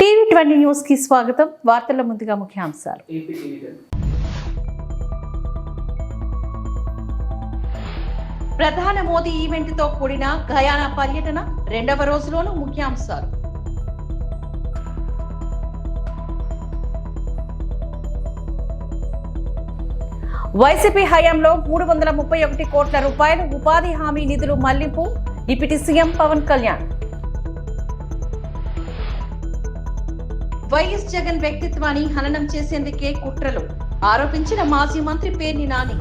టీవీ20 news కి స్వాగతం. వార్తల ముందుగా ముఖ్యాంశాలు. ప్రధాని మోదీ ఈవెంట్ తో కూడిన గయానా పర్యటన రెండవ రోజులోనూ ముఖ్యాంశాలు. వైసీపీ హయాంలో 331 కోట్ల రూపాయలు ఉపాధి హామీ నిధులు మళ్లింపు, deputy CM Pawan Kalyan. YS Jagan వ్యక్తిత్వాన్ని హననం చేసేందుకే కుట్రలు ఆరోపించిన మాజీ మంత్రి పేర్ని నాని.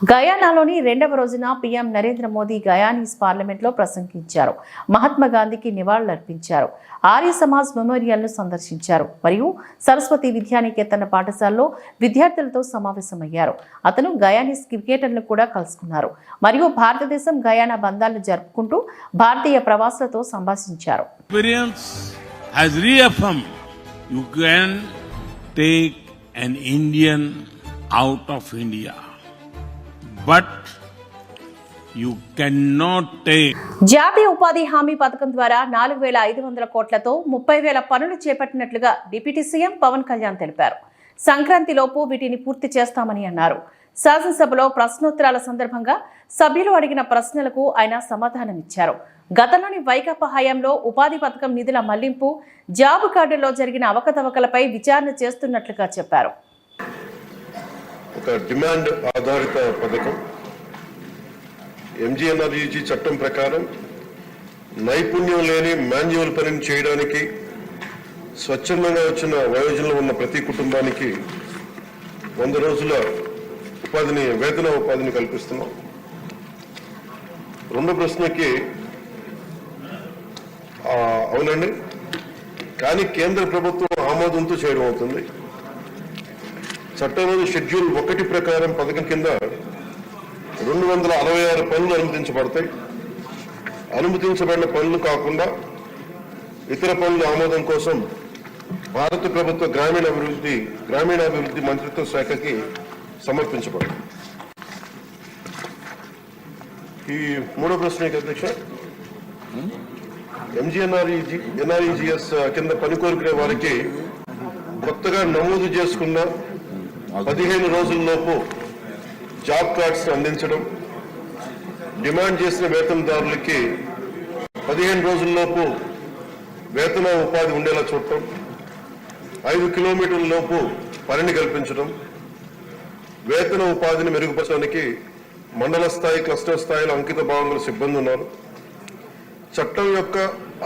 గయానాలోని రెండవ రోజున PM Narendra Modi Guyanese parliament లో ప్రసంగించారు. మహాత్మా గాంధీకి నివాళులర్పించారు. ఆర్య సమాజ్ మెమోరియల్ ను సందర్శించారు మరియు సరస్వతి విద్యానికేతన పాఠశాలలో విద్యార్థులతో సమావేశమయ్యారు. అతను గయానీస్ క్రికెటర్లను కూడా కలుసుకున్నారు మరియు భారతదేశం గయానా బంధాలను జరుపుకుంటూ భారతీయ ప్రవాసులతో సంభాషించారు. But you cannot take. జాతీయ ఉపాధి హామీ పథకం ద్వారా 4,500 కోట్లతో 30,000 పనులు చేపట్టినట్లుగా డిప్యూటీ సీఎం పవన్ కళ్యాణ్ తెలిపారు. సంక్రాంతిలోపు వీటిని పూర్తి చేస్తామని అన్నారు. శాసనసభలో ప్రశ్నోత్తరాల సందర్భంగా సభ్యులు అడిగిన ప్రశ్నలకు ఆయన సమాధానమిచ్చారు. గతంలోని వైకాపా హయాంలో ఉపాధి పథకం నిధుల మళ్లింపు, జాబ్ కార్డుల్లో జరిగిన అవకతవకలపై విచారణ చేస్తున్నట్లుగా చెప్పారు. ఒక డిమాండ్ ఆధారిత పథకం ఎంజీఎన్ఆర్ఈజీ చట్టం ప్రకారం నైపుణ్యం లేని మాన్యువల్ పనిని చేయడానికి స్వచ్ఛందంగా వచ్చిన వయోజనంలో ఉన్న ప్రతి కుటుంబానికి 100 రోజుల వేతన ఉపాధిని కల్పిస్తున్నాం. రెండో ప్రశ్నకి అవునండి, కానీ కేంద్ర ప్రభుత్వం ఆమోదంతో చేయడం అవుతుంది. చట్టంలోని షెడ్యూల్ 1 ప్రకారం పథకం కింద 266 పనులు అనుమతించబడతాయి. అనుమతించబడిన పనులు కాకుండా ఇతర పనుల ఆమోదం కోసం భారత ప్రభుత్వ గ్రామీణాభివృద్ధి మంత్రిత్వ శాఖకి సమర్పించబడతాయి. ఈ మూడో ప్రశ్నకి అధ్యక్ష, ఎన్ఆర్ఈజిఎస్ కింద పని కోరుకునే వారికి కొత్తగా నమోదు చేసుకున్న 15 రోజుల్లోపు జాబ్ కార్డ్స్ అందించడం, డిమాండ్ చేసిన వేతనదారులకి 15 రోజుల్లోపు వేతన ఉపాధి ఉండేలా చూడటం, 5 కిలోమీటర్ల లోపు పనిని కల్పించడం, వేతన ఉపాధిని మెరుగుపరచడానికి మండల స్థాయి, క్లస్టర్ స్థాయిలో అంకిత భావంలో సిబ్బంది ఉన్నారు. చట్టం యొక్క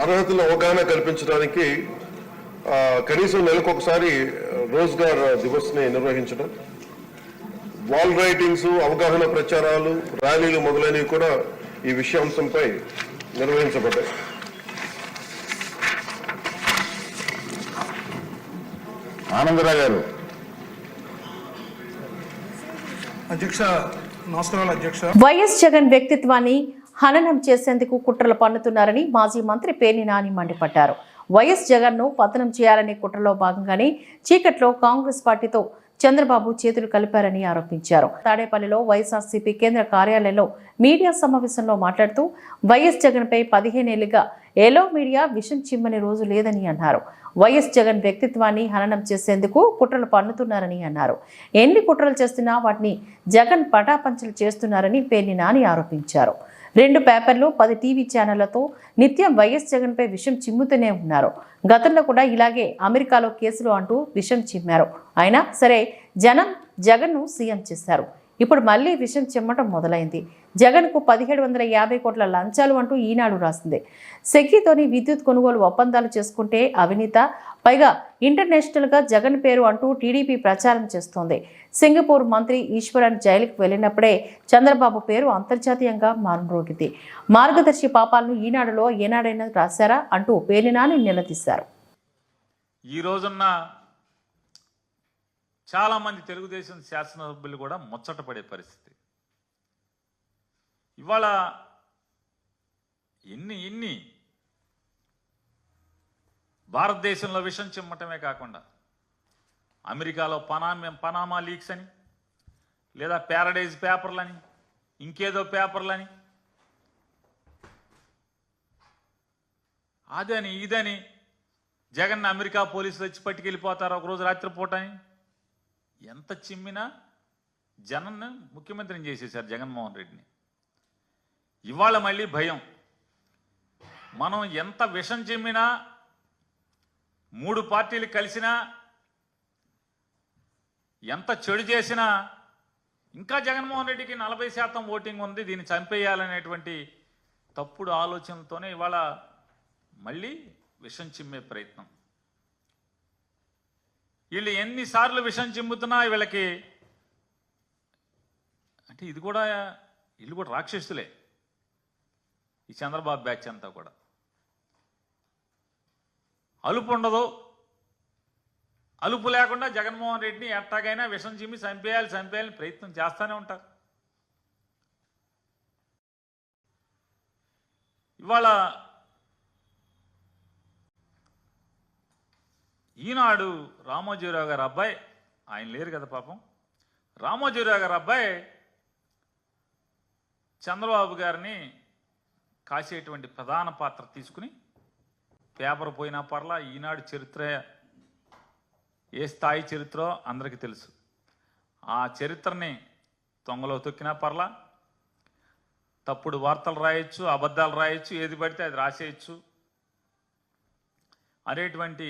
అర్హతల అవగాహన కల్పించడానికి కనీసం నెలకొకసారి రోజ్గార్ దివస్ ని నిర్వహించడం, వాల్ రైటింగ్స్, అవగాహన ప్రచారాలు, ర్యాలీలు మొదలైనవి కూడా ఈ విషయాంశంపై నిర్వహించబడ్డాయి. ఆనందరావు గారు. అధ్యక్ష, నమస్కారాలు అధ్యక్ష. వైఎస్ జగన్ వ్యక్తిత్వాన్ని హననం చేసేందుకు కుట్రలు పన్నుతున్నారని మాజీ మంత్రి పేర్ని నాని మండిపడ్డారు. వైఎస్ జగన్ ను పతనం చేయాలనే కుట్రలో భాగంగానే చీకట్లో కాంగ్రెస్ పార్టీతో చంద్రబాబు చేతులు కలిపారని ఆరోపించారు. తాడేపల్లిలో వైఎస్ఆర్సీపీ కేంద్ర కార్యాలయంలో మీడియా సమావేశంలో మాట్లాడుతూ వైఎస్ జగన్ పై 15 ఏళ్లుగా ఎలో మీడియా విషం చిమ్మని రోజు లేదని అన్నారు. వైఎస్ జగన్ వ్యక్తిత్వాన్ని హననం చేసేందుకు కుట్రలు పన్నుతున్నారని అన్నారు. ఎన్ని కుట్రలు చేస్తున్నా వాటిని జగన్ పటాపంచలు చేస్తున్నారని పేర్ని నాని ఆరోపించారు. 2 పేపర్లు, 10 టీవీ ఛానళ్లతో నిత్యం వైఎస్ జగన్ పై విషం చిమ్ముతూనే ఉన్నారు. గతంలో కూడా ఇలాగే అమెరికాలో కేసులు అంటూ విషం చిమ్మారు. అయినా సరే జనం జగన్ ను సీఎం చేశారు. ఇప్పుడు మళ్లీ విషం చిమ్మటం మొదలైంది. జగన్ కు 1750 కోట్ల లంచాలు అంటూ ఈనాడు రాసింది. సెకీతోని విద్యుత్ కొనుగోలు ఒప్పందాలు చేసుకుంటే అవినీత, పైగా ఇంటర్నేషనల్ గా జగన్ పేరు అంటూ టీడీపీ ప్రచారం చేస్తోంది. సింగపూర్ మంత్రి ఈశ్వరన్ జైలుకు వెళ్లినప్పుడే చంద్రబాబు పేరు అంతర్జాతీయంగా మారుమ్రోగింది. మార్గదర్శి పాపాలను ఈనాడులో ఏనాడైనా రాశారా అంటూ పేర్ని నాని నిలదీశారు. ఈ రోజున్న చాలా మంది తెలుగుదేశం శాసనసభ్యులు కూడా ముచ్చటపడే పరిస్థితి. ఇవాళ ఎన్ని భారతదేశంలో విషం చిమ్మటమే కాకుండా అమెరికాలో పనామా లీక్స్ అని, లేదా ప్యారడైజ్ పేపర్లని, ఇంకేదో పేపర్లని అదని ఇదని జగన్ అమెరికా పోలీసులు వచ్చి పట్టుకెళ్ళిపోతారు ఒకరోజు రాత్రిపూట అని. ఎంత చిమ్మినా జగన్ను ముఖ్యమంత్రిని చేసేశారు జగన్మోహన్ రెడ్డిని. ఇవాళ మళ్ళీ భయం. మనం ఎంత విషం చిమ్మినా 3 పార్టీలు కలిసినా ఎంత చెడు చేసినా ఇంకా జగన్మోహన్ రెడ్డికి 40% ఓటింగ్ ఉంది, దీన్ని చంపేయాలనేటువంటి తప్పుడు ఆలోచనలతోనే ఇవాళ మళ్ళీ విషం చిమ్మే ప్రయత్నం. వీళ్ళు ఎన్నిసార్లు విషం చిమ్ముతున్నా వీళ్ళకి అంటే వీళ్ళు కూడా రాక్షసులే. ఈ చంద్రబాబు బ్యాచ్ అంతా కూడా అలుపు ఉండదు. అలుపు లేకుండా జగన్మోహన్ రెడ్డిని ఎట్టాగైనా విషం చిమ్మి చంపేయాలని ప్రయత్నం చేస్తూనే ఉంటారు. ఇవాళ ఈనాడు రామోజీరావు గారు అబ్బాయి, ఆయన లేరు కదా పాపం, రామోజీరావు గారు అబ్బాయి చంద్రబాబు గారిని కాసేటువంటి ప్రధాన పాత్ర తీసుకుని పేపర్ పోయినా పర్లా, ఈనాడు చరిత్ర ఏ స్థాయి చరిత్రో అందరికీ తెలుసు. ఆ చరిత్రని తొంగలో తొక్కినా పర్లా, తప్పుడు వార్తలు రాయొచ్చు, అబద్ధాలు రాయొచ్చు, ఏది పడితే అది రాసేయచ్చు అనేటువంటి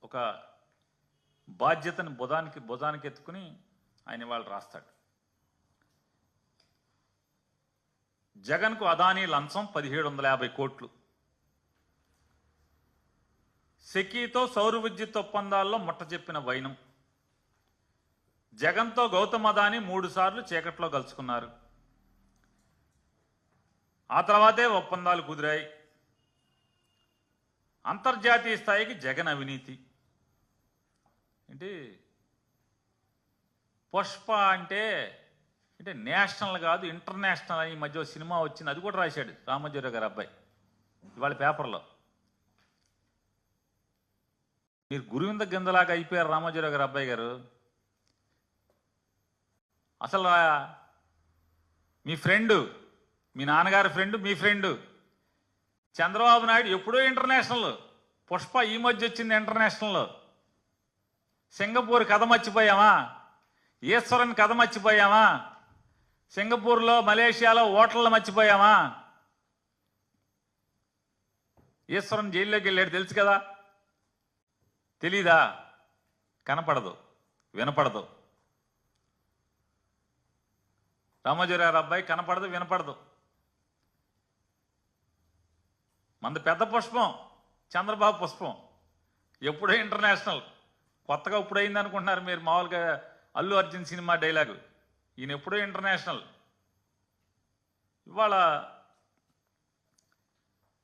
ఒక బాధ్యతని భుజానికి ఎత్తుకుని ఆయన వాళ్ళు రాస్తాడు. జగన్కు అదానీ లంచం 1750 కోట్లు. సెకీతో సౌర విద్యుత్ ఒప్పందాల్లో ముట్ట చెప్పిన వైనం. జగన్తో గౌతమ్ అదానీ 3 సార్లు చీకట్లో కలుసుకున్నారు. ఆ తర్వాతే ఒప్పందాలు కుదిరాయి. అంతర్జాతీయ స్థాయికి జగన్ అవినీతి ఏంటి? పుష్ప అంటే నేషనల్ కాదు ఇంటర్నేషనల్ అని ఈ మధ్య సినిమా వచ్చింది, అది కూడా రాశాడు రామోజీరావు గారు అబ్బాయి ఇవాళ పేపర్లో. మీరు గురువింద గింజలాగా అయిపోయారు రామోజీరావు గారు అబ్బాయి గారు. అసలు మీ ఫ్రెండు, మీ నాన్నగారి ఫ్రెండు, మీ ఫ్రెండు చంద్రబాబు నాయుడు ఎప్పుడో ఇంటర్నేషనల్, పుష్ప ఈ మధ్య వచ్చింది ఇంటర్నేషనల్. సింగపూర్ కథ మర్చిపోయామా? ఈశ్వరన్ కథ మర్చిపోయామా? సింగపూర్లో మలేషియాలో హోటళ్ళు మర్చిపోయామా? ఈశ్వరన్ జైల్లోకి వెళ్ళాడు తెలుసు కదా, తెలీదా? కనపడదు, వినపడదు. రామోజీరావు అబ్బాయి కనపడదు, వినపడదు. మనది పెద్ద పుష్పం, చంద్రబాబు పుష్పం ఎప్పుడో ఇంటర్నేషనల్. కొత్తగా ఇప్పుడు అయింది అనుకుంటున్నారు మీరు, మామూలుగా అల్లు అర్జున్ సినిమా డైలాగు. ఈయన ఎప్పుడో ఇంటర్నేషనల్. ఇవాళ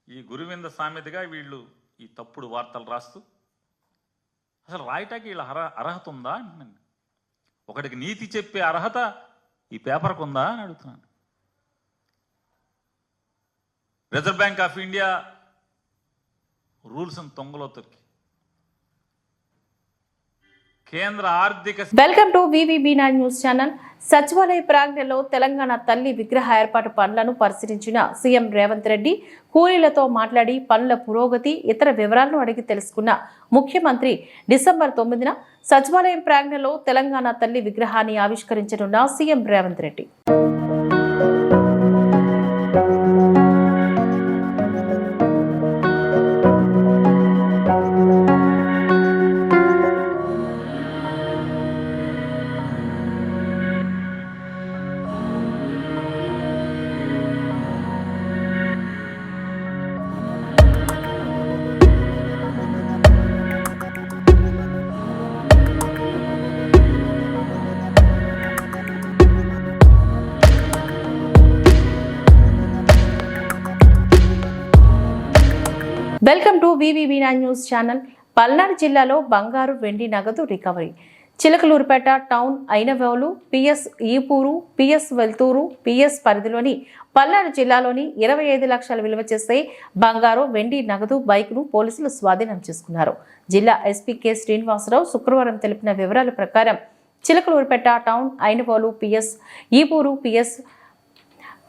ఈ గురువింద సామెతగా వీళ్ళు ఈ తప్పుడు వార్తలు రాస్తూ అసలు రాయటానికి వీళ్ళ అర్హత ఉందా? ఒకటికి నీతి చెప్పే అర్హత ఈ పేపర్కు ఉందా అని అడుగుతున్నాను. Reserve Bank of India rules తొంగలో తొక్కి కేంద్ర ఆర్థిక. Welcome to VVB9 news channel. సచివాలయ ప్రాంగణంలో తెలంగాణ తల్లి విగ్రహ ఏర్పాటు పనులను పరిశీలించిన సీఎం రేవంత్ రెడ్డి కూలీలతో మాట్లాడి పనుల పురోగతి, ఇతర వివరాలను అడిగి తెలుసుకున్న ముఖ్యమంత్రి డిసెంబర్ 9న సచివాలయం ప్రాంగణంలో తెలంగాణ తల్లి విగ్రహాన్ని ఆవిష్కరించనున్న CM Revanth Reddy. Welcome to VVB9 news channel. Palnadu జిల్లాలో బంగారు, వెండి నగదు recovery. Chilakaluripet town, Ainavelu, PS Epuru, PS Velturu, PS పరిధిలోని పల్నాడు జిల్లాలోని 25 లక్షల విలువ చేసే బంగారు, వెండి నగదు బైక్ను పోలీసులు స్వాధీనం చేసుకున్నారు. జిల్లా SP K శ్రీనివాసరావు శుక్రవారం తెలిపిన వివరాల ప్రకారం Chilakaluripet town, Ainavelu, PS Epuru, PS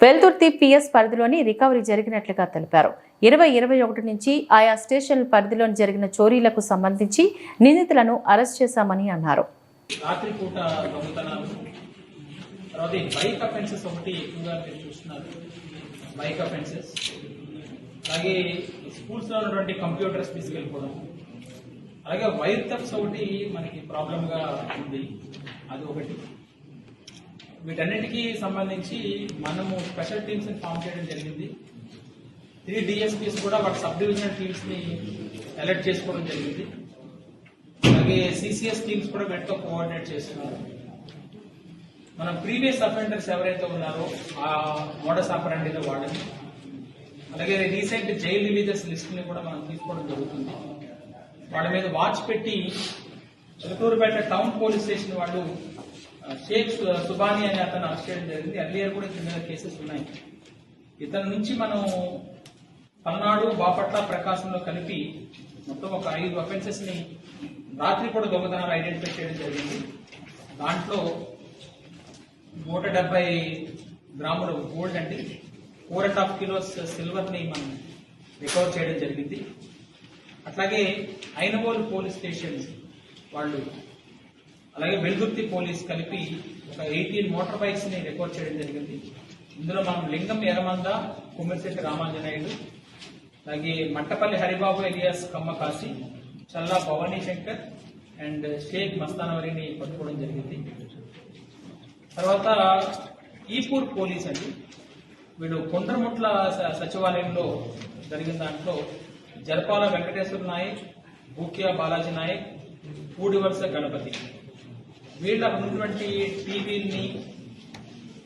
Veldurthi PS పరిధిలోని రికవరీ జరిగినట్లుగా తెలిపారు. 2021 నుంచి ఆయా స్టేషన్ల పరిధిలోని జరిగిన చోరీలకు సంబంధించి నిందితులను అరెస్ట్ చేశామని అన్నారు. రాత్రిపూట దొంగతనాలు, తర్వాత ఈ బైక్ అఫెన్సెస్ ఒకటి ఎక్కువగా మీరు చూస్తున్నారు. బైక్ అఫెన్సెస్, అలాగే స్కూల్స్లో ఉన్నటువంటి కంప్యూటర్స్ తీసుకెళ్ళిపోవడం, అలాగే వైర్ థెఫ్ట్స్ ఒకటి మనకి ప్రాబ్లంగా ఉంది, అది ఒకటి. వీటన్నిటికీ సంబంధించి మనము స్పెషల్ టీమ్స్ని ఫామ్ చేయడం జరిగింది. 3 DSPs కూడా వాటి సబ్ డివిజనల్ టీమ్స్ని అలర్ట్ చేసుకోవడం జరిగింది. అలాగే CCS టీమ్స్ కూడా వీటితో కోఆర్డినేట్ చేస్తున్నారు. మన ప్రీవియస్ అఫెండర్స్ ఎవరైతే ఉన్నారో ఆ మోడస్ ఆపరాండిలో వాడని, అలాగే రీసెంట్ జైల్ రిలీజెస్ లిస్ట్ ని కూడా మనం తీసుకోవడం జరుగుతుంది. వాళ్ళ మీద వాచ్ పెట్టి చిలకూరుపేట టౌన్ పోలీస్ స్టేషన్ వాళ్ళు షేక్ సుబానీ అనే అతను అరెస్ట్ చేయడం జరిగింది. అర్లియర్ కూడా ఇతని మీద కేసెస్ ఉన్నాయి. ఇతని నుంచి మనం పల్నాడు, బాపట్ల, ప్రకాశంలో కలిపి మొత్తం ఒక 5 అఫెన్సెస్ ని రాత్రి కూడా దొంగతనాలు ఐడెంటిఫై చేయడం జరిగింది. దాంట్లో 170 గ్రాముల గోల్డ్ అంటే 4.5 కిలోస్ సిల్వర్ ని మనం రికవర్ చేయడం జరిగింది. అట్లాగే ఐనవోలు పోలీస్ స్టేషన్ వాళ్ళు, అలాగే వెల్దుర్తి పోలీస్ కలిపి ఒక 18 మోటార్ బైక్స్ ని రికవర్ చేయడం జరిగింది. ఇందులో మనం లింగం ఎర్రమంద, కుమ్మిశెట్టి రామాంజనేయుడు, అలాగే మట్టపల్లి హరిబాబు ఎలియాస్ కమ్మకాశి, చల్లా భవానీ శంకర్ అండ్ షేక్ మస్తానవరిని పట్టుకోవడం జరిగింది. తర్వాత ఈపూర్ పోలీస్ అండి, వీళ్ళు కొండ్రముట్ల సచివాలయంలో జరిగిన దాంట్లో జలపాల వెంకటేశ్వర నాయక్, బూకియా బాలాజీ నాయక్, పూడివలస గణపతి, వీళ్ళ ఉన్నటువంటి టీవీని,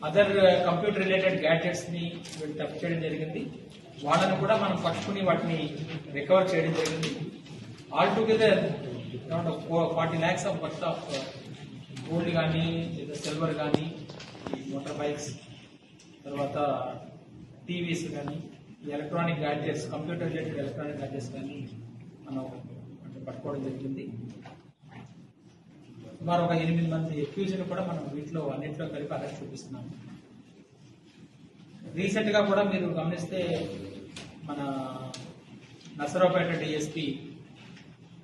అదర్ కంప్యూటర్ రిలేటెడ్ గ్యాడ్జెట్స్ ని వీళ్ళు తప్పు చేయడం జరిగింది. వాళ్ళని కూడా మనం పట్టుకుని వాటిని రికవర్ చేయడం జరిగింది. All together around 40 lakhs of worth of gold కానీ లేదా సిల్వర్ కానీ, మోటార్ బైక్స్, తర్వాత టీవీస్ కానీ, electronic gadgets, computer related electronic gadgets కానీ మనం పట్టుకోవడం జరిగింది. సుమారు ఒక 8 మంది ఎక్యూజ్ని కూడా మనం వీటిలో అన్నింటిలో కలిపి అరెస్ట్ చూపిస్తున్నాము. రీసెంట్ గా కూడా మీరు గమనిస్తే మన నసరావుపేట డిఎస్పీ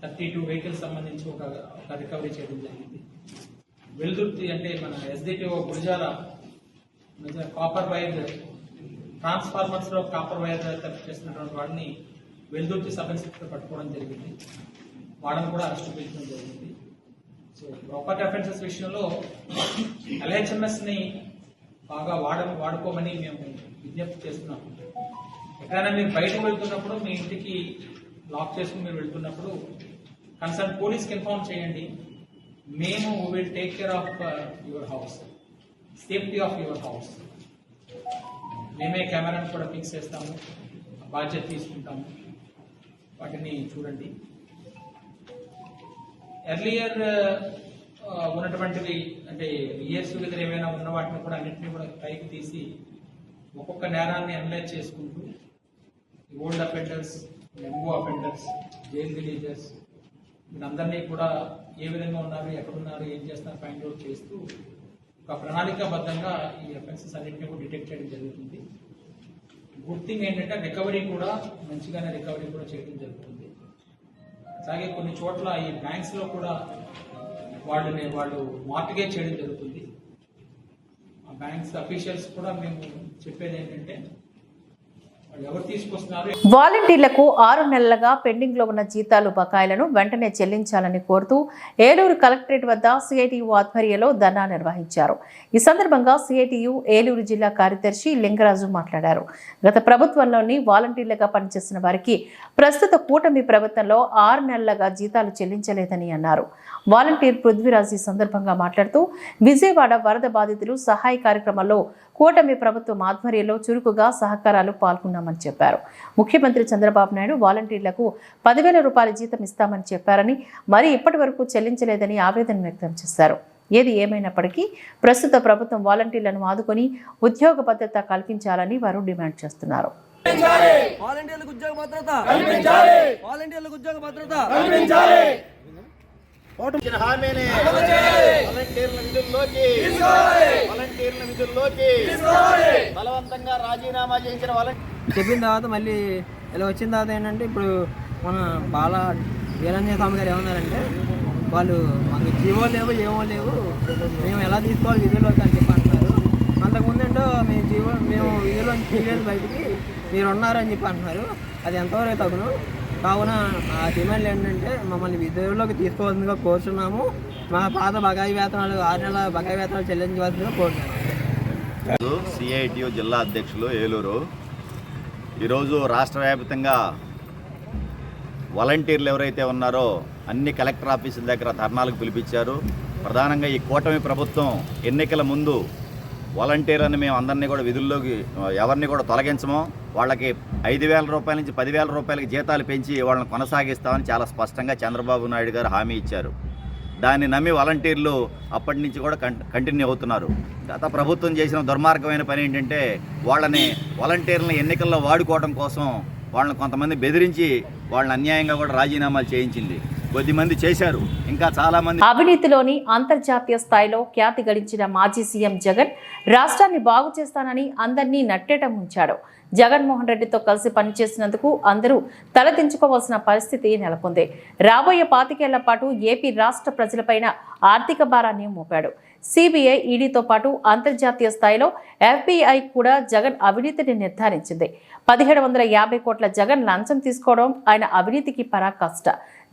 32 వెహికల్స్ సంబంధించి ఒక రికవరీ చేయడం జరిగింది. వెల్దుర్తి అంటే మన SDPO Gurajala copper wire transformers లో కాపర్ వైర్ తప్పు చేస్తున్నటువంటి వాడిని వెల్దుర్తి సబ్ ఇన్స్పెక్టర్ పట్టుకోవడం జరిగింది. వాళ్ళని కూడా అరెస్ట్ చూపించడం జరిగింది. సో ప్రాపర్టీ అఫెన్సెస్ విషయంలో LHMS ని బాగా వాడుకోమని మేము విజ్ఞప్తి చేస్తున్నాం. ఎక్కడైనా మీరు బయటకు వెళ్తున్నప్పుడు మీ ఇంటికి లాక్ చేసుకుని మీరు వెళ్తున్నప్పుడు కన్సర్న్ పోలీస్కి ఇన్ఫార్మ్ చేయండి. మేము will take care of your house, safety of your house. మేమే కెమెరాను కూడా ఫిక్స్ చేస్తాము, బాధ్యత తీసుకుంటాము. వాటిని చూడండి. ఎర్లియర్ ఉన్నటువంటివి అంటే ఇయర్స్ దగ్గర ఏమైనా ఉన్న వాటిని కూడా అన్నింటినీ కూడా పైకి తీసి ఒక్కొక్క నేరాన్ని అనలైజ్ చేసుకుంటూ old offenders, యంగో offenders, jail releasers వీళ్ళందరినీ కూడా ఏ విధంగా ఉన్నారు, ఎక్కడున్నారు, ఏం చేస్తున్నారు ఫైండ్ అవుట్ చేస్తూ ఒక ప్రణాళికాబద్ధంగా ఈ అఫెన్సెస్ అన్నింటినీ కూడా డిటెక్ట్ చేయడం జరుగుతుంది. గుడ్ థింగ్ ఏంటంటే రికవరీ కూడా మంచిగానే రికవరీ కూడా చేయడం జరుగుతుంది. అలాగే కొన్ని చోట్ల ఈ బ్యాంక్స్ లో కూడా వాళ్ళు మార్టిగేజ్ చేయడం జరుగుతుంది. ఆ బ్యాంక్స్ అఫీషియల్స్ కూడా మేము చెప్పేది ఏంటంటే ఎవరు తీసుకొస్తున్నారు. వాలంటీర్లకు 6 నెలలుగా పెండింగ్ లో ఉన్న జీతాలు బకాయిలను వెంటనే చెల్లించాలని కోరుతూ ఏలూరు కలెక్టరేట్ వద్ద సిఐటియు ఆధ్వర్యంలో ధర్నా నిర్వహించారు. ఈ సందర్భంగా సిఐటియు ఏలూరు జిల్లా కార్యదర్శి లింగరాజు మాట్లాడారు. గత ప్రభుత్వంలోని వాలంటీర్లుగా పనిచేసిన వారికి ప్రస్తుత కూటమి ప్రభుత్వంలో 6 నెలలుగా జీతాలు చెల్లించలేదని అన్నారు. వాలంటీర్ పృథ్వీరాజ్ ఈ సందర్భంగా మాట్లాడుతూ విజయవాడ వరద బాధితులు సహాయ కార్యక్రమంలో కూటమి ప్రభుత్వం ఆధ్వర్యంలో చురుకుగా సహకారాలు పాల్గొన్నామని చెప్పారు. ముఖ్యమంత్రి చంద్రబాబు నాయుడు వాలంటీర్లకు 10,000 రూపాయల జీతం ఇస్తామని చెప్పారని మరి ఇప్పటి వరకు చెల్లించలేదని ఆవేదన వ్యక్తం చేశారు. ఏది ఏమైనప్పటికీ ప్రస్తుత ప్రభుత్వం వాలంటీర్లను ఆదుకొని ఉద్యోగ భద్రత కల్పించాలని వారు డిమాండ్ చేస్తున్నారు. వాలంటీర్లకు ఉద్యోగ భద్రత కల్పించాలి. వాలంటీర్లకు ఉద్యోగ భద్రత కల్పించాలి. హామీని వాలంటీర్ల విధుల్లోకి తీసుకోవాలి. వాలంటీర్ వాలంటీర్ల విధుల్లోకి బలవంతంగా రాజీనామా చేసిన చెప్పిన తర్వాత మళ్ళీ ఇలా వచ్చిన తర్వాత ఏంటంటే ఇప్పుడు మన వీరాంజనేయ స్వామి గారు ఏమన్నారంటే వాళ్ళు మాకు జీవో లేవు ఏమో లేవు, మేము ఎలా తీసుకోవాలి విధుల్లోకి అని చెప్పి అంటున్నారు. అంతకుముందు ఏంటో మేము విధుల్లో తీయలేదు బయటికి, మీరు ఉన్నారని చెప్పి అంటున్నారు. అది ఎంతవరకు తగును? కావున ఆ డిమాండ్లు ఏంటంటే మమ్మల్ని విధుల్లోకి తీసుకోవాల్సిందిగా కోరుతున్నాము. మా పాత బకాయి వేతనాలు 6 నెలల బకాయి వేతనాలు చెల్లించవలసిందిగా కోరుతున్నాము. సిఐటియు జిల్లా అధ్యక్షులు ఏలూరు. ఈరోజు రాష్ట్ర వ్యాప్తంగా వాలంటీర్లు ఎవరైతే ఉన్నారో అన్ని కలెక్టర్ ఆఫీసుల దగ్గర ధర్నాలకు పిలిపించారు. ప్రధానంగా ఈ కూటమి ప్రభుత్వం ఎన్నికల ముందు వాలంటీర్లను మేము అందరినీ కూడా విధుల్లోకి ఎవరిని కూడా తొలగించము, వాళ్ళకి 5,000 రూపాయల నుంచి 10,000 రూపాయలకి జీతాలు పెంచి వాళ్ళని కొనసాగిస్తామని చాలా స్పష్టంగా చంద్రబాబు నాయుడు గారు హామీ ఇచ్చారు. దాన్ని నమ్మి వాలంటీర్లు అప్పటి నుంచి కూడా కంటిన్యూ అవుతున్నారు. గత ప్రభుత్వం చేసిన దుర్మార్గమైన పని ఏంటంటే వాలంటీర్లను ఎన్నికల్లో వాడుకోవడం కోసం వాళ్ళని కొంతమంది బెదిరించి వాళ్ళని అన్యాయంగా కూడా రాజీనామాలు చేయించింది. కొద్దిమంది చేశారు, ఇంకా చాలా మంది. అవినీతిలోని అంతర్జాతీయ స్థాయిలో ఖ్యాతి గడించిన మాజీ సీఎం జగన్ రాష్ట్రాన్ని బాగు చేస్తానని అందరినీ నట్టేట ముంచాడు. జగన్మోహన్ రెడ్డితో కలిసి పనిచేసినందుకు అందరూ తలదించుకోవాల్సిన పరిస్థితి నెలకొంది. రాబోయే 25 ఏళ్ల పాటు ఏపీ రాష్ట్ర ప్రజలపైన ఆర్థిక భారాన్ని మోపాడు. సిబిఐ, ఈడీతో పాటు అంతర్జాతీయ స్థాయిలో FBI కూడా జగన్ అవినీతిని నిర్ధారించింది. 1750 కోట్ల జగన్ లంచం తీసుకోవడం ఆయన అవినీతికి పరాకాష్ట.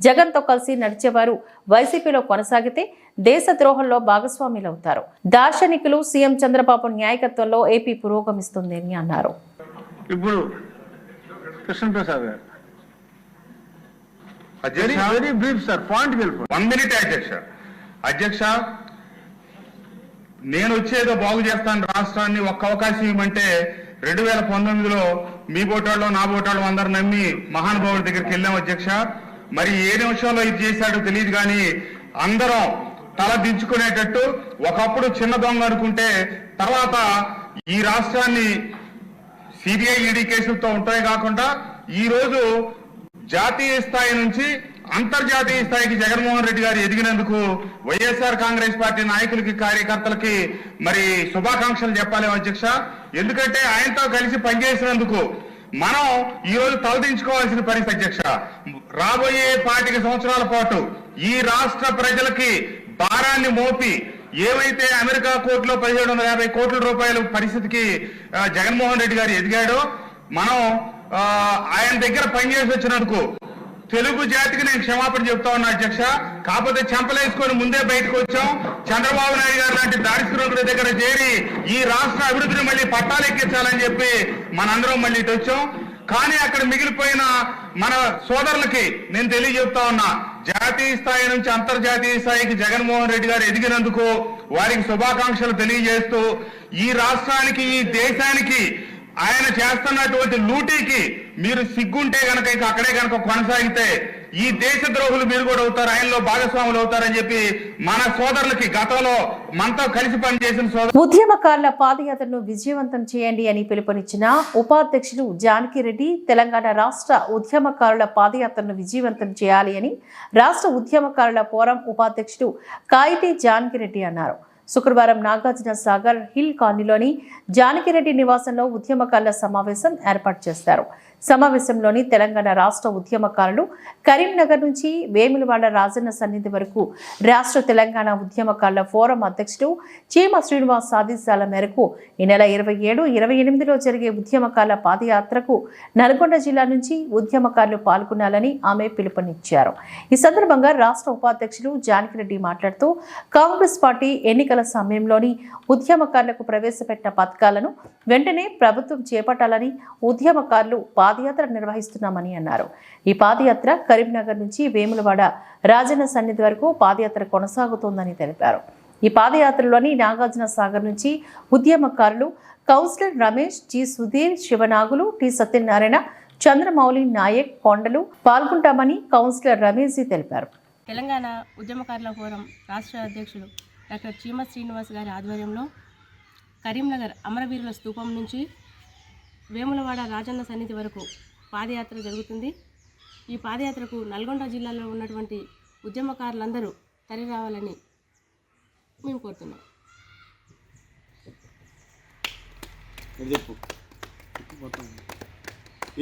జగన్తో కలిసి నడిచేవారు వైసీపీలో కొనసాగితే దేశద్రోహంలో భాగస్వాములవుతారు. దార్శనికులు సీఎం చంద్రబాబు నాయకత్వంలో ఏపీ పురోగమిస్తుంది అని అన్నారు. ఇప్పుడు కృష్ణప్రసాద్ గారు వెరీ బ్రీఫ్ సార్, పాయింట్ వెళ్ళిపో. 1 minute అధ్యక్ష, నేను వచ్చేదో బాగు చేస్తాను రాష్ట్రాన్ని, ఒక్క అవకాశం ఇవ్వమంటే 2019లో మీ బోటాల్లో నా బోటాళ్ళు అందరు నమ్మి మహానుభావుడి దగ్గరికి వెళ్ళాం అధ్యక్ష. మరి ఏ నిమిషంలో ఇది చేశాడో తెలియదు కానీ అందరం తల దించుకునేటట్టు ఒకప్పుడు చిన్న దొంగ అనుకుంటే తర్వాత ఈ రాష్ట్రాన్ని సిబిఐ, ఈడీ కేసులతో ఉంటాయి కాకుండా ఈ రోజు జాతీయ స్థాయి నుంచి అంతర్జాతీయ స్థాయికి జగన్మోహన్ రెడ్డి గారు ఎదిగినందుకు వైఎస్ఆర్ కాంగ్రెస్ పార్టీ నాయకులకి, కార్యకర్తలకి మరి శుభాకాంక్షలు చెప్పాలి అధ్యక్ష. ఎందుకంటే ఆయనతో కలిసి పనిచేసినందుకు మనం ఈ రోజు తలదించుకోవాల్సిన పరిస్థితి అధ్యక్ష. రాబోయే 25 సంవత్సరాల పాటు ఈ రాష్ట్ర ప్రజలకి భారాన్ని మోపి ఏవైతే అమెరికా కోర్టులో 1750 కోట్ల రూపాయల పరిస్థితికి జగన్మోహన్ రెడ్డి గారు ఎదిగాడో, మనం ఆయన దగ్గర పనిచేసి వచ్చినందుకు తెలుగు జాతికి నేను క్షమాపణ చెప్తా ఉన్నా అధ్యక్ష. కాకపోతే చెంపలేసుకొని ముందే బయటకు వచ్చాం. చంద్రబాబు నాయుడు గారు లాంటి దారిద్ర్యుల దగ్గర చేరి ఈ రాష్ట్ర అభివృద్ధిని మళ్ళీ పట్టాలెక్కించాలని చెప్పి మనందరం మళ్ళీ ఇటు వచ్చాం. కానీ అక్కడ మిగిలిపోయిన మన సోదరులకి నేను తెలియజెప్తా ఉన్నా, జాతీయ స్థాయి నుంచి అంతర్జాతీయ స్థాయికి జగన్మోహన్ రెడ్డి గారు ఎదిగినందుకు వారికి శుభాకాంక్షలు తెలియజేస్తూ, ఈ రాష్ట్రానికి, ఈ దేశానికి ఆయన చేస్తున్నటువంటి లూటీకి మీరు సిగ్గుంటే గనక ఇక అక్కడే గనక కొనసాగితే ఈ దేశ ద్రోహులు మీరు కూడా అవుతారు, ఆయనలో భాగస్వాములు అవుతారని చెప్పి మన సోదరులకి గతంలో మనతో కలిసి పనిచేసిన సోదరు. ఉద్యమకారుల పాదయాత్రను విజయవంతం చేయండి అని పిలుపునిచ్చిన ఉపాధ్యక్షులు జానకిరెడ్డి తెలంగాణ రాష్ట్ర ఉద్యమకారుల పాదయాత్రను విజయవంతం చేయాలి అని రాష్ట్ర ఉద్యమకారుల ఫోరం ఉపాధ్యక్షుడు కాయిటి జానకిరెడ్డి అన్నారు. శుక్రవారం నాగార్జున సాగర్ హిల్ కాలనీలోని జానకిరెడ్డి నివాసంలో ఉద్యమకారుల సమావేశం ఏర్పాటు చేశారు. సమావేశంలోని తెలంగాణ రాష్ట్ర ఉద్యమకారులు కరీంనగర్ నుంచి వేములవాడ రాజన్న సన్నిధి వరకు రాష్ట్ర తెలంగాణ ఉద్యమకారుల ఫోరం అధ్యక్షుడు చీమ శ్రీనివాస్ ఆదేశాల మేరకు ఈ నెల 27, 28లో జరిగే ఉద్యమకారుల పాదయాత్రకు నల్గొండ జిల్లా నుంచి ఉద్యమకారులు పాల్గొనాలని ఆమె పిలుపునిచ్చారు. ఈ సందర్భంగా రాష్ట్ర ఉపాధ్యక్షులు జానకిరెడ్డి మాట్లాడుతూ కాంగ్రెస్ పార్టీ ఎన్నికల సమయంలోని ఉద్యమకారులకు ప్రవేశపెట్టిన పథకాలను వెంటనే ప్రభుత్వం చేపట్టాలని ఉద్యమకారులు పాదయాత్ర నిర్వహిస్తున్నామని అన్నారు. ఈ పాదయాత్ర కరీంనగర్ నుంచి వేములవాడ రాజన్న సన్నిధి వరకు పాదయాత్ర కొనసాగుతోందని తెలిపారు. ఈ పాదయాత్రలోని నాగార్జున సాగర్ నుంచి ఉద్యమకారులు councillor Ramesh, G Sudheer, Sivanagulu, T Satyanarayana, Chandramouli Naik, Kondalu పాల్గొంటామని కౌన్సిలర్ రమేష్ తెలిపారు. తెలంగాణ ఉద్యమకారుల ఫోరం రాష్ట్ర అధ్యక్షుడు డాక్టర్ చీమ శ్రీనివాస్ గారి ఆధ్వర్యంలో కరీంనగర్ అమరవీరుల స్తూపం నుంచి వేములవాడ రాజన్న సన్నిధి వరకు పాదయాత్ర జరుగుతుంది. ఈ పాదయాత్రకు నల్గొండ జిల్లాలో ఉన్నటువంటి ఉద్యమకారులందరూ తరలి రావాలని మేము కోరుతున్నాం.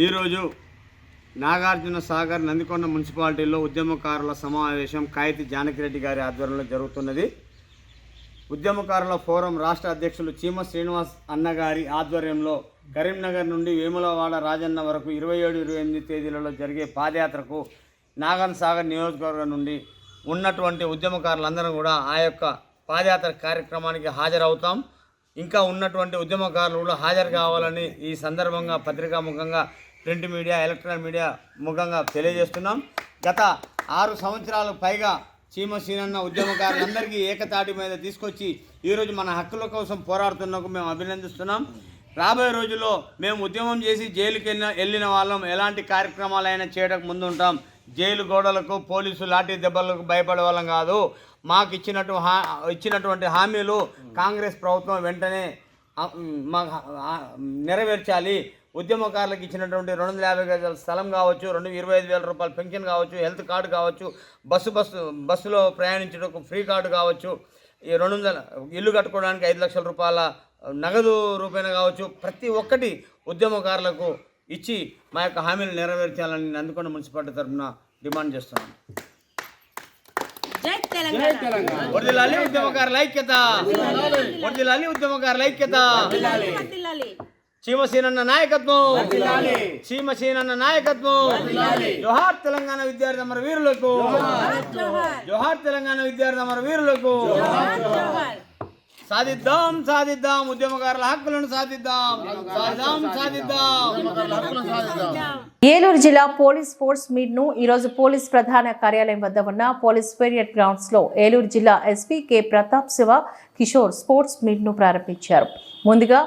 ఈరోజు నాగార్జున సాగర్ నందికొండ మున్సిపాలిటీలో ఉద్యమకారుల సమావేశం కాయితి జానకిరెడ్డి గారి ఆధ్వర్యంలో జరుగుతున్నది. ఉద్యమకారుల ఫోరం రాష్ట్ర అధ్యక్షులు చీమ శ్రీనివాస్ అన్నగారి ఆధ్వర్యంలో కరీంనగర్ నుండి వేములవాడ రాజన్న వరకు 27-28 తేదీలలో జరిగే పాదయాత్రకు నాగార్జున సాగర్ నియోజకవర్గం నుండి ఉన్నటువంటి ఉద్యమకారులందరూ కూడా ఆ యొక్క పాదయాత్ర కార్యక్రమానికి హాజరవుతాం. ఇంకా ఉన్నటువంటి ఉద్యమకారులు కూడా హాజరు కావాలని ఈ సందర్భంగా పత్రికా ముఖంగా, ప్రింట్ మీడియా, ఎలక్ట్రానిక్ మీడియా ముఖంగా తెలియజేస్తున్నాం. గత 6 సంవత్సరాలు పైగా చీమ సీనన్న ఉద్యమకారులందరికీ ఏకతాటి మీద తీసుకొచ్చి ఈరోజు మన హక్కుల కోసం పోరాడుతున్నందుకు మేము అభినందిస్తున్నాం. రాబోయే రోజుల్లో మేము ఉద్యమం చేసి జైలుకి వెళ్ళిన వాళ్ళం ఎలాంటి కార్యక్రమాలైనా చేయడానికి ముందుంటాం. జైలు గోడలకు, పోలీసు లాఠీ దెబ్బలకు భయపడే వాళ్ళం కాదు. మాకు ఇచ్చినటువంటి హామీలు కాంగ్రెస్ ప్రభుత్వం వెంటనే మాకు నెరవేర్చాలి. ఉద్యమకారులకు ఇచ్చినటువంటి 250 గజాల స్థలం కావచ్చు, 25,000 రూపాయల పెన్షన్ కావచ్చు, హెల్త్ కార్డు కావచ్చు, బస్సులో ప్రయాణించడానికి ఫ్రీ కార్డు కావచ్చు, ఈ 200 ఇల్లు కట్టుకోవడానికి 5 లక్షల రూపాయల నగదు రూపాయన కావచ్చు, ప్రతి ఒక్కటి ఉద్యమకారులకు ఇచ్చి మా యొక్క హామీలు నెరవేర్చాలని నందికొండ మున్సిపాలిటీ తరఫున డిమాండ్ చేస్తున్నాం. వర్ధిల్లాలి ఉద్యమకారుల ఐక్యత, వర్ధిల్లాలి ఉద్యమకారుల ఐక్యత. చీమసీనన్న నాయకత్వం, చీమసీనన్న నాయకత్వం. జోహార్ తెలంగాణ విద్యార్థి అమర వీరులకు, జోహార్ తెలంగాణ విద్యార్థి అమర వీరులకు. సాధిద్దాం, సాధిద్దాం ఉద్యమకారుల హక్కులను సాధిద్దాం, సాధిద్దాం. ఏలూరు జిల్లా పోలీస్ స్పోర్ట్స్ మీట్ ను ఈరోజు పోలీస్ ప్రధాన కార్యాలయం వద్ద ఉన్న పోలీస్ పెరియడ్ గ్రౌండ్స్ లో ఏలూరు జిల్లా SP K Pratap Shiva Kishore sports meet ను ప్రారంభించారు. ముందుగా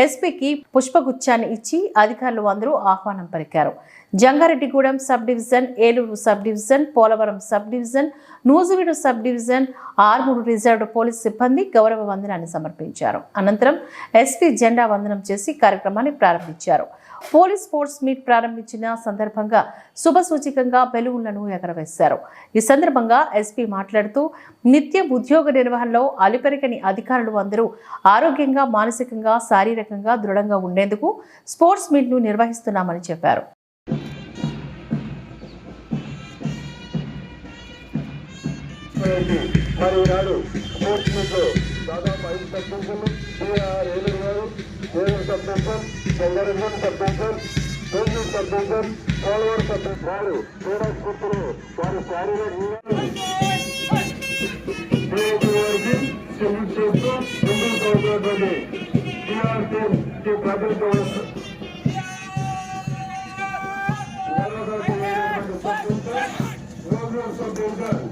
ఎస్పీకి పుష్పగుచ్చాన్ని ఇచ్చి అధికారులు అందరూ ఆహ్వానం పలికారు. Jangareddygudem subdivision, Eluru subdivision, Polavaram subdivision, Nuzvid subdivision, armed reserved police సిబ్బంది గౌరవ వందనాన్ని సమర్పించారు. అనంతరం ఎస్పీ జెండా వందనం చేసి కార్యక్రమాన్ని ప్రారంభించారు. పోలీస్ స్పోర్ట్స్ మీట్ ప్రారంభించిన సందర్భంగా శుభ సూచికంగా బెలూన్లను ఎగరవేశారు. ఈ సందర్భంగా ఎస్పీ మాట్లాడుతూ నిత్య ఉద్యోగ నిర్వహణలో అలుపెరగని అధికారులు అందరూ ఆరోగ్యంగా, మానసికంగా, శారీరకంగా దృఢంగా ఉండేందుకు స్పోర్ట్స్ మీట్ ను నిర్వహిస్తున్నామని చెప్పారు. మరి ఈనాడు స్పోర్ట్స్ మీట్ లో దాదాపు 5 సబ్డివిజన్లు, ఏలూరు గారు, Eluru sub division, Jangareddy sub division, Eluru subdivision, Polavaram sub division వారు క్రీడా స్ఫూర్తిలో వారి శారీరకంగా వారికి సెల్యూట్ చేస్తూ ముందుకు సాగుతున్నటువంటి టీఆర్టీ ప్రజలతో సబ్ డివిజన్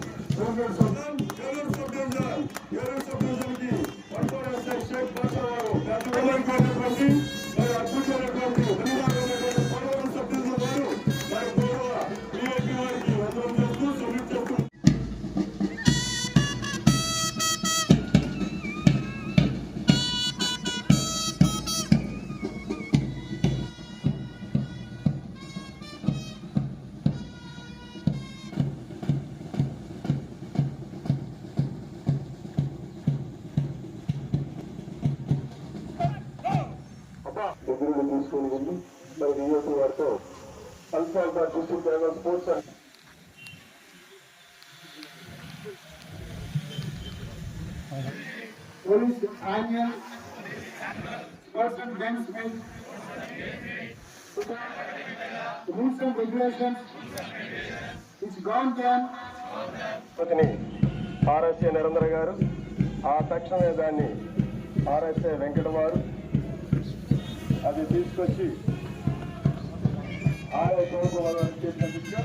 ఎదురుగా తీసుకొని వెళ్ళి మరి నియోజక వారితో alpha district level sports and police annual sports and games meet rules and regulations it's gone can RSA Narendra గారు, ఆ తక్షణమే దాన్ని ఆర్ఎస్ఏ వెంకట వారు అది తీసుకొచ్చి ఆర్ఏ పౌర్కుమార్ చేసినట్టుగా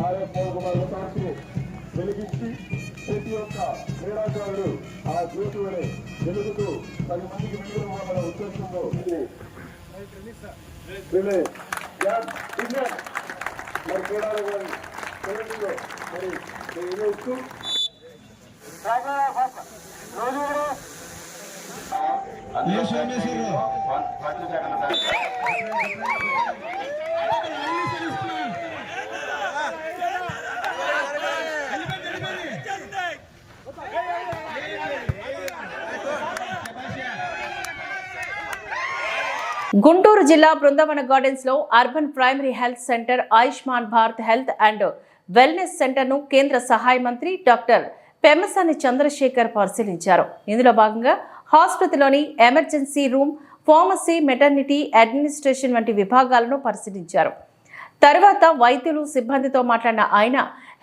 ఆర్ఏ పౌర్కుమార్ తాకి వెలిగించి ప్రతి ఒక్క క్రీడాకారుడు ఆ జ్యోతిని వెలుగుతూ 10 మందికి వెలుగుతున్న ఉద్దేశంలో మరి క్రీడాలు మరి నిర్వహిస్తూ గుంటూరు జిల్లా బృందావన గార్డెన్స్ లో urban primary health centre, Ayushman Bharat health and wellness centre ను కేంద్ర సహాయ మంత్రి డాక్టర్ పెమ్మసాని చంద్రశేఖర్ పరిశీలించారు. ఇందులో భాగంగా ఆసుపత్రిలోని emergency room, pharmacy, maternity, administration వంటి విభాగాలను పరిశీలించారు. తర్వాత వైద్యులు, సిబ్బందితో మాట్లాడిన ఆయన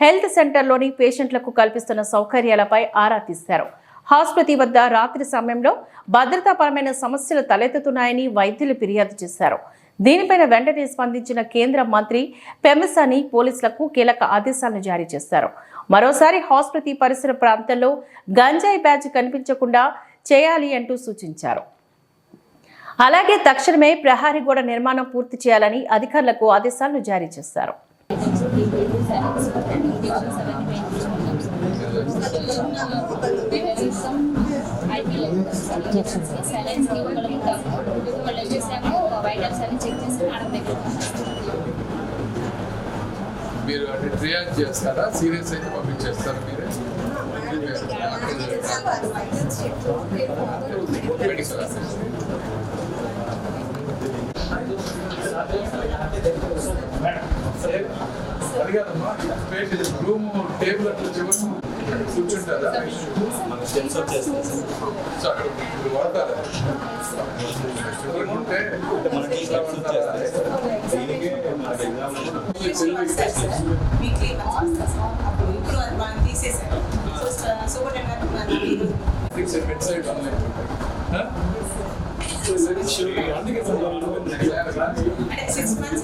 హెల్త్ సెంటర్లోని పేషెంట్లకు కల్పిస్తున్న సౌకర్యాలపై ఆరా తీశారు. ఆసుపత్రి వద్ద రాత్రి సమయంలో భద్రతాపరమైన సమస్యలు తలెత్తుతున్నాయని వైద్యులు ఫిర్యాదు చేశారు. దీనిపైన వెంటనే స్పందించిన కేంద్ర మంత్రి పెమ్మసాని పోలీసులకు కీలక ఆదేశాలను జారీ చేశారు. మరోసారి ఆసుపత్రి పరిసర ప్రాంతాల్లో గంజాయి బ్యాచ్ కనిపించకుండా చేయాలి అంటూ సూచించారు. అలాగే తక్షణమే ప్రహారీ గోడ నిర్మాణం పూర్తి చేయాలని అధికారులకు ఆదేశాలను జారీ చేశారు. మీరు అంటే ట్రియాజ్ చేస్తారా, సీరియస్ అయితే పంపించేస్తారా మీరే? అడిగారమ్మా, రూమ్ టేబుల్ అట్లా చివరి కూర్చుంటారా? ఇప్పుడు వాడతారా? ఉంటే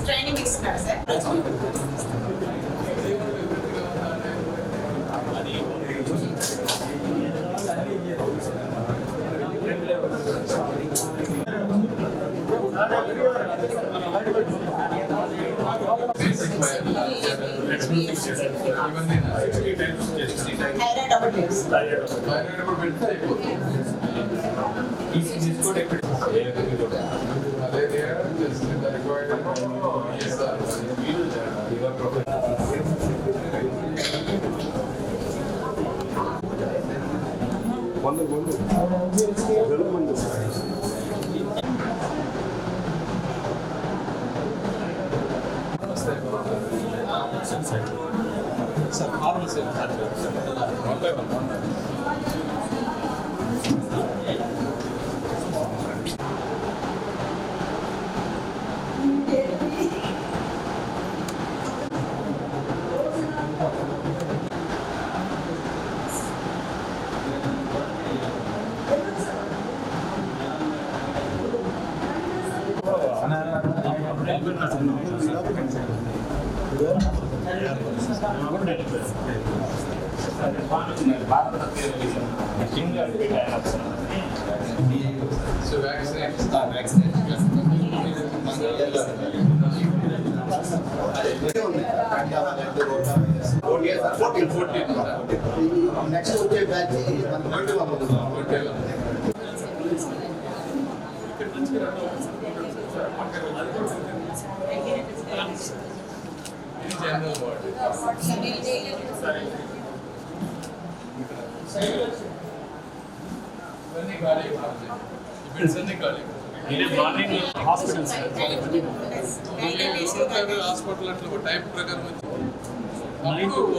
ట్రైనింగ్ ఇస్తున్నారు సార్. So vaccinate. నెక్స్ట్ వచ్చే బ్యాచ్ జనరల్ వార్డ్ ఇవన్నీ ఖాళీ బెడ్స్ అన్ని ఖాళీ. హాస్పిటల్ అట్లా టైప్ ప్రకారం వచ్చి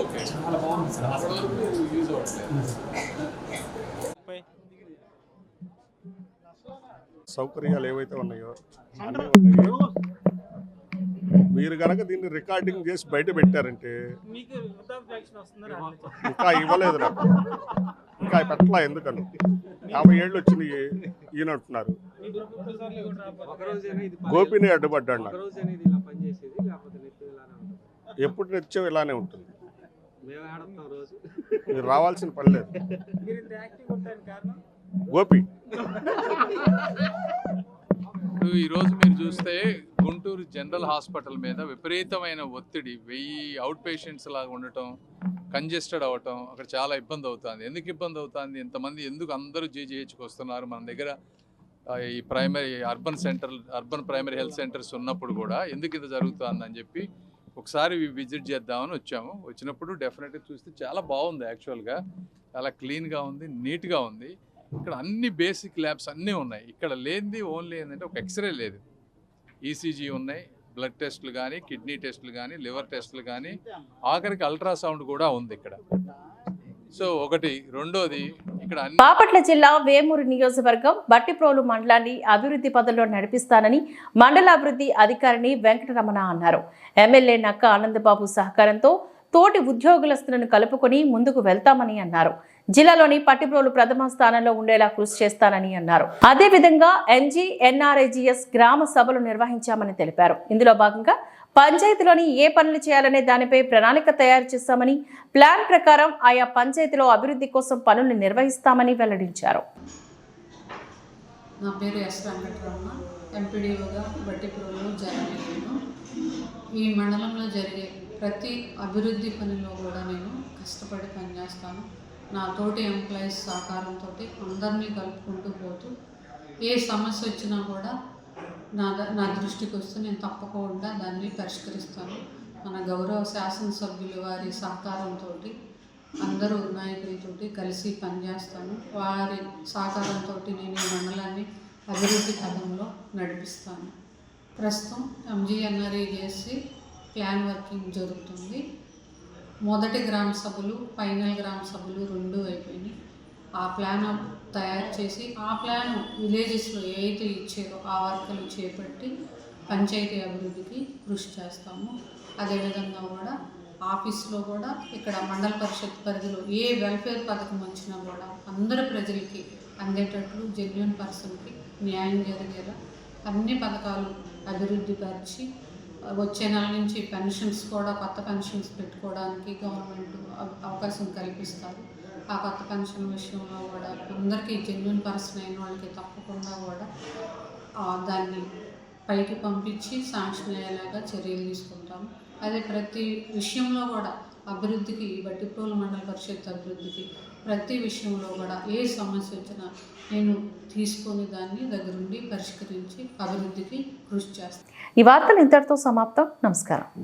ఓకే, చాలా బాగుంది సార్. అప్పటివరకు యూజ్ అవ్వట్లేదు. సౌకర్యాలు ఏవైతే ఉన్నాయో అన్నీ ఉన్నాయి. మీరు కనుక దీన్ని రికార్డింగ్ చేసి బయట పెట్టారంటే ఇంకా ఇవ్వలేదు నాకు, ఇంకా పెట్టలా. ఎందుకని 50 ఏళ్ళు వచ్చింది ఈయన అంటున్నారు. గోపిని అడ్డుపడ్డాడు నాకు. ఎప్పుడు నిత్యం ఇలానే ఉంటుంది. మీరు రావాల్సిన పని లేదు. గోపి ఈరోజు మీరు చూస్తే గుంటూరు జనరల్ హాస్పిటల్ మీద విపరీతమైన ఒత్తిడి, 1000 అవుట్ పేషెంట్స్ లాగా ఉండటం, కంజెస్టెడ్ అవ్వటం, అక్కడ చాలా ఇబ్బంది అవుతుంది. ఎందుకు ఇబ్బంది అవుతుంది, ఇంతమంది ఎందుకు అందరూ జీజీహెచ్కి వస్తున్నారు? మన దగ్గర ఈ అర్బన్ ప్రైమరీ హెల్త్ సెంటర్స్ ఉన్నప్పుడు కూడా ఎందుకు ఇది జరుగుతుందని చెప్పి ఒకసారి విజిట్ చేద్దామని వచ్చాము. వచ్చినప్పుడు డెఫినెట్గా చూస్తే చాలా బాగుంది. యాక్చువల్గా చాలా క్లీన్గా ఉంది, నీట్గా ఉంది. ఇక్కడ అన్ని బేసిక్ ల్యాబ్స్ అన్నీ ఉన్నాయి. ఇక్కడ లేనిది ఓన్లీ ఏంటంటే ఒక ఎక్స్రే లేదు. ఈసీజీ ఉన్నాయి, బ్లడ్ టెస్టులు కానీ, కిడ్నీ టెస్టులు కానీ, లివర్ టెస్టులు కానీ, ఆఖరికి అల్ట్రాసౌండ్ కూడా ఉంది ఇక్కడ. సో ఒకటి. రెండోది, ఇక్కడ బాపట్ల జిల్లా వేమూరు నియోజకవర్గం బట్టిప్రోలు మండలాన్ని అభివృద్ధి పదంలో నడిపిస్తానని మండల అభివృద్ధి అధికారిని వెంకటరమణ అన్నారు. ఎమ్మెల్యే నక్క ఆనందబాబు సహకారంతో తోటి ఉద్యోగులస్తులను కలుపుకొని ముందుకు వెళ్తామని అన్నారు. జిల్లాలోని పట్టిప్రోలు ప్రథమ స్థానంలో ఉండేలా కృషి చేస్తానని అన్నారు. అదేవిధంగా ఎన్ఆర్ఐజిఎస్ గ్రామ సభలు నిర్వహించామని తెలిపారు. ఇందులో భాగంగా పంచాయతీలోని ఏ పనులు చేయాలనే దానిపై ప్రణాళిక తయారు చేస్తామని, ప్లాన్ ప్రకారం ఆయా పంచాయతీలో అభివృద్ధి కోసం పనులు నిర్వహిస్తామని వెల్లడించారు. నా పేరు ఎస్ వెంకటరమణ, ఎంపీడీఓగా బట్టిప్రోలు జరగలేను. ఈ మండలంలో జరిగే ప్రతి అభివృద్ధి పనిలో కూడా నేను కష్టపడి పనిచేస్తాను. నా తోటి ఎంప్లాయీస్ సహకారంతో అందరినీ కలుపుకుంటూ పోతూ ఏ సమస్య వచ్చినా కూడా నా దృష్టికి వస్తే నేను తప్పకుండా దాన్ని పరిష్కరిస్తాను. మన గౌరవ శాసనసభ్యులు వారి సహకారంతో అందరూ నాయకులతోటి కలిసి పనిచేస్తాను. వారి సహకారంతో నేను ఈ మండలాన్ని అభివృద్ధి పదంలో నడిపిస్తాను. ప్రస్తుతం ఎంజీఎన్ఆర్ఈజేసి ప్లాన్ వర్కింగ్ జరుగుతుంది. మొదటి గ్రామ సభలు, ఫైనల్ గ్రామ సభలు 2 అయిపోయినాయి. ఆ ప్లాన్ తయారు చేసి ఆ ప్లాన్ విలేజెస్లో ఏదైతే ఇచ్చారో ఆ వర్కులు చేపట్టి పంచాయతీ అభివృద్ధికి కృషి చేస్తాము. అదేవిధంగా కూడా ఆఫీస్లో కూడా ఇక్కడ మండల పరిషత్ పరిధిలో ఏ వెల్ఫేర్ పథకం వచ్చినా కూడా అందరు ప్రజలకి అందేటట్లు జెన్యూన్ పర్సన్కి న్యాయం జరిగేలా అన్ని పథకాలు అభివృద్ధి పరిచి వచ్చే నెల నుంచి పెన్షన్స్ కూడా కొత్త పెన్షన్స్ పెట్టుకోవడానికి గవర్నమెంట్ అవకాశం కల్పిస్తారు. ఆ కొత్త పెన్షన్ విషయంలో కూడా అందరికీ జెన్యూన్ పర్సన్ అయిన వాళ్ళకి తప్పకుండా కూడా దాన్ని పైకి పంపించి శాంక్షన్ అయ్యేలాగా చర్యలు తీసుకుంటాము. అదే ప్రతి విషయంలో కూడా అభివృద్ధికి, బట్టిప్రోలు మండల పరిషత్ అభివృద్ధికి ప్రతి విషయంలో కూడా ఏ సమస్య వచ్చినా నేను తీసుకొని దాన్ని దగ్గరుండి పరిష్కరించి అభివృద్ధికి కృషి చేస్తాను. ఈ వార్తలు ఇంతటితో సమాప్తం. నమస్కారం.